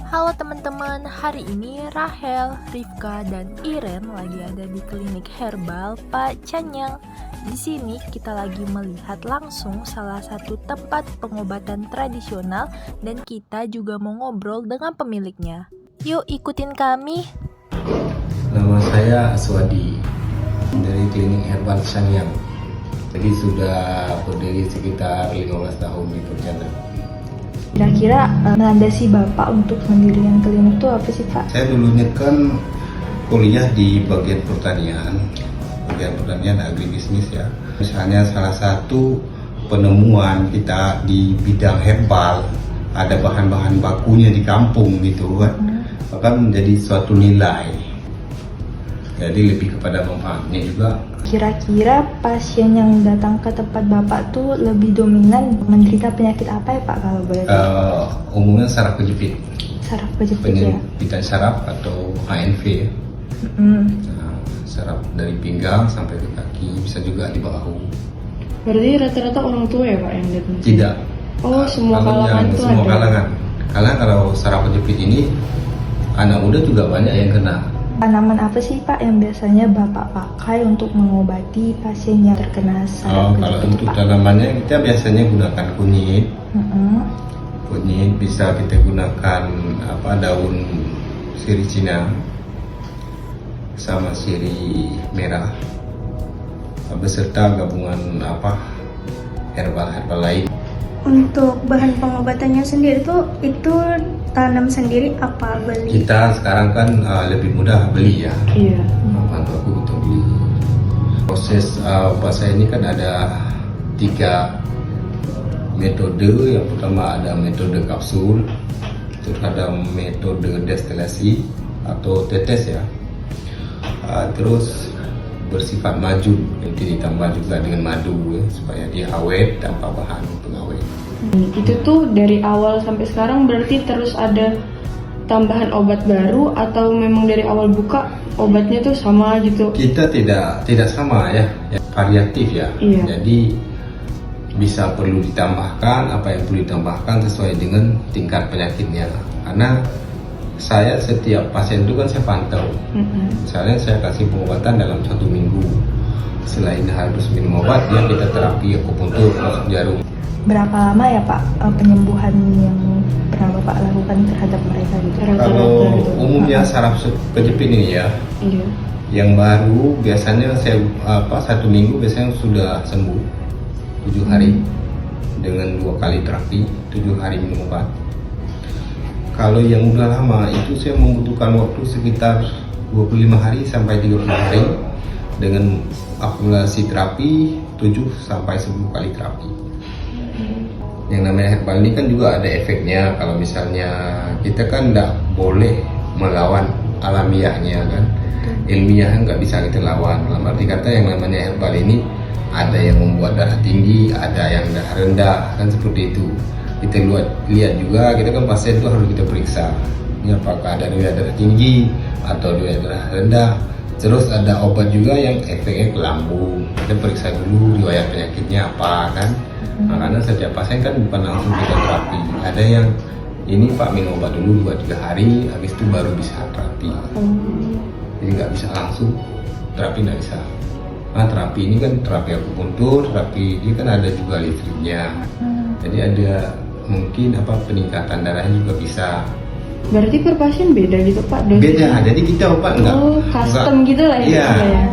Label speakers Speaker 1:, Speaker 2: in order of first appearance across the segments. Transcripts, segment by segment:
Speaker 1: Halo teman-teman, hari ini Rahel, Rifka, dan Iren lagi ada di klinik herbal Pak Canyang. Di sini kita lagi melihat langsung salah satu tempat pengobatan tradisional dan kita juga mau ngobrol dengan pemiliknya. Yuk ikutin kami.
Speaker 2: Nama saya Aswadi dari klinik herbal Canyang. Jadi sudah berdiri sekitar 15 tahun di Pontianak.
Speaker 3: Kira-kira melandasi Bapak untuk mendirikan klinik itu apa sih Pak?
Speaker 2: Saya dulunya kan kuliah di bagian pertanian agribisnis ya. Misalnya salah satu penemuan kita di bidang herbal, ada bahan-bahan bakunya di kampung gitu kan, bahkan menjadi suatu nilai. Jadi lebih kepada manfaatnya juga.
Speaker 3: Kira-kira pasien yang datang ke tempat Bapak tuh lebih dominan menderita penyakit apa ya Pak kalau boleh tahu?
Speaker 2: Umumnya saraf kejepit.
Speaker 3: Saraf kejepit ya?
Speaker 2: Penyempitan saraf atau HNV. Nah, saraf dari pinggang sampai ke kaki, bisa juga di bahu.
Speaker 4: Berarti rata-rata orang tua ya Pak yang datang?
Speaker 2: Tidak.
Speaker 4: Oh, semua kalangan tuh
Speaker 2: semua
Speaker 4: ada?
Speaker 2: kalangan. Karena kalau saraf kejepit ini, anak muda juga banyak yang kena.
Speaker 3: Tanaman apa sih Pak yang biasanya Bapak pakai untuk mengobati pasien yang terkena saraf
Speaker 2: Kalau
Speaker 3: kejepit
Speaker 2: untuk
Speaker 3: Pak?
Speaker 2: tanamannya kita biasanya gunakan kunyit. Kunyit bisa kita gunakan daun sirih Cina sama sirih merah beserta gabungan herbal lain.
Speaker 5: Untuk bahan pengobatannya sendiri itu tanam sendiri apa beli?
Speaker 2: Kita sekarang kan lebih mudah beli ya.
Speaker 4: Iya.
Speaker 2: Bahan baku kita beli. Proses obat saya ini kan ada 3 metode. Yang pertama ada metode kapsul, terus ada metode destilasi atau tetes ya. Terus bersifat maju, nanti ditambah juga dengan madu ya, supaya dia awet tanpa bahan pengawet.
Speaker 4: Itu tuh dari awal sampai sekarang berarti terus ada tambahan obat baru atau memang dari awal buka obatnya tuh sama gitu?
Speaker 2: Kita tidak sama ya, variatif ya.
Speaker 4: Iya.
Speaker 2: Jadi bisa perlu ditambahkan apa yang perlu ditambahkan sesuai dengan tingkat penyakitnya. Karena saya setiap pasien itu kan saya pantau. Misalnya saya kasih pengobatan dalam 1 minggu. Selain harus minum obat, dia kita terapi akupuntur masuk jarum.
Speaker 3: Berapa lama ya Pak penyembuhan yang pernah Bapak lakukan terhadap mereka gitu?
Speaker 2: Kalau umumnya saraf kejepit ini ya,
Speaker 4: Iya.
Speaker 2: yang baru biasanya saya 1 minggu biasanya sudah sembuh 7 hari dengan 2 kali terapi, 7 hari minum obat. Kalau yang udah lama itu saya membutuhkan waktu sekitar 25 hari sampai 30 hari dengan akumulasi terapi 7 sampai 10 kali terapi. Yang namanya herbal ini kan juga ada efeknya. Kalau misalnya kita kan tidak boleh melawan alamiahnya kan, ilmiah nggak bisa kita lawan. Dalam arti kata yang namanya herbal ini ada yang membuat darah tinggi, ada yang darah rendah, kan seperti itu. Kita lihat juga, kita kan pasien itu harus kita periksa. Ini apakah ada riwayat darah tinggi atau riwayat darah rendah. Terus ada obat juga yang efeknya ke lambung. Kita periksa dulu riwayat penyakitnya apa kan. Nah, karena setiap pasien kan bukan langsung kita terapi. Ada yang ini Pak minum obat dulu 2-3 hari, habis itu baru bisa terapi. Jadi nggak bisa langsung terapi, nggak bisa. Nah, terapi ini kan terapi akupuntur, terapi ini kan ada juga listriknya. Jadi ada mungkin peningkatan darahnya juga bisa.
Speaker 4: Berarti per pasien beda gitu Pak?
Speaker 2: Beda, jadi kita obat enggak.
Speaker 4: Custom gitu lah
Speaker 2: Iya.
Speaker 4: ya.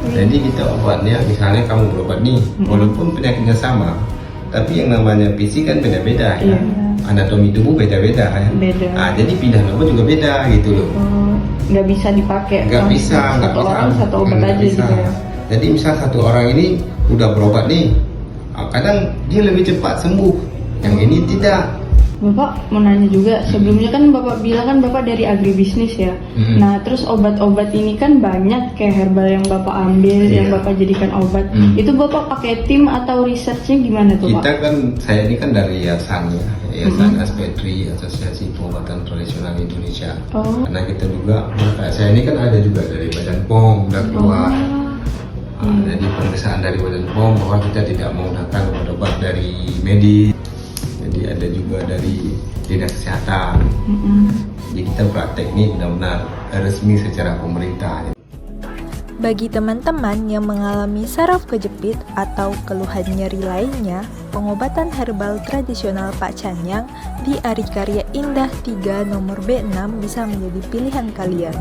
Speaker 2: Jadi kita obatnya, misalnya kamu berobat nih, walaupun penyakitnya sama, tapi yang namanya fisik kan beda-beda ya.
Speaker 4: Iya.
Speaker 2: Anatomi tubuh beda-beda ya.
Speaker 4: Beda.
Speaker 2: Nah, jadi pindah obat juga beda gitu loh.
Speaker 4: Nggak bisa dipakai.
Speaker 2: Nggak bisa,
Speaker 4: Satu orang satu obat
Speaker 2: Nggak
Speaker 4: aja
Speaker 2: bisa.
Speaker 4: gitu ya.
Speaker 2: Jadi misal satu orang ini udah berobat nih, kadang dia lebih cepat sembuh, yang ini tidak.
Speaker 4: Bapak mau nanya juga, sebelumnya kan Bapak bilang kan Bapak dari agribisnis ya. Nah terus obat-obat ini kan banyak kayak herbal yang Bapak ambil, yang Bapak jadikan obat. Itu Bapak pakai tim atau researchnya gimana tuh Pak?
Speaker 2: Kita kan, saya ini kan dari yayasan ya, Yayasan Aspetri, Asosiasi Pengobatan Tradisional Indonesia. Karena kita juga, saya ini kan ada juga dari Badan POM udah keluar. Jadi pemeriksaan dari Badan POM bahwa kita tidak menggunakan obat-obat dari medis. Jadi ada ada juga dari dinas kesehatan. Jadi kita praktek ini benar-benar resmi secara pemerintah.
Speaker 1: Bagi teman-teman yang mengalami saraf kejepit atau keluhan nyeri lainnya, pengobatan herbal tradisional Pak Chanyang di Arikarya Indah 3 nomor B6 bisa menjadi pilihan kalian.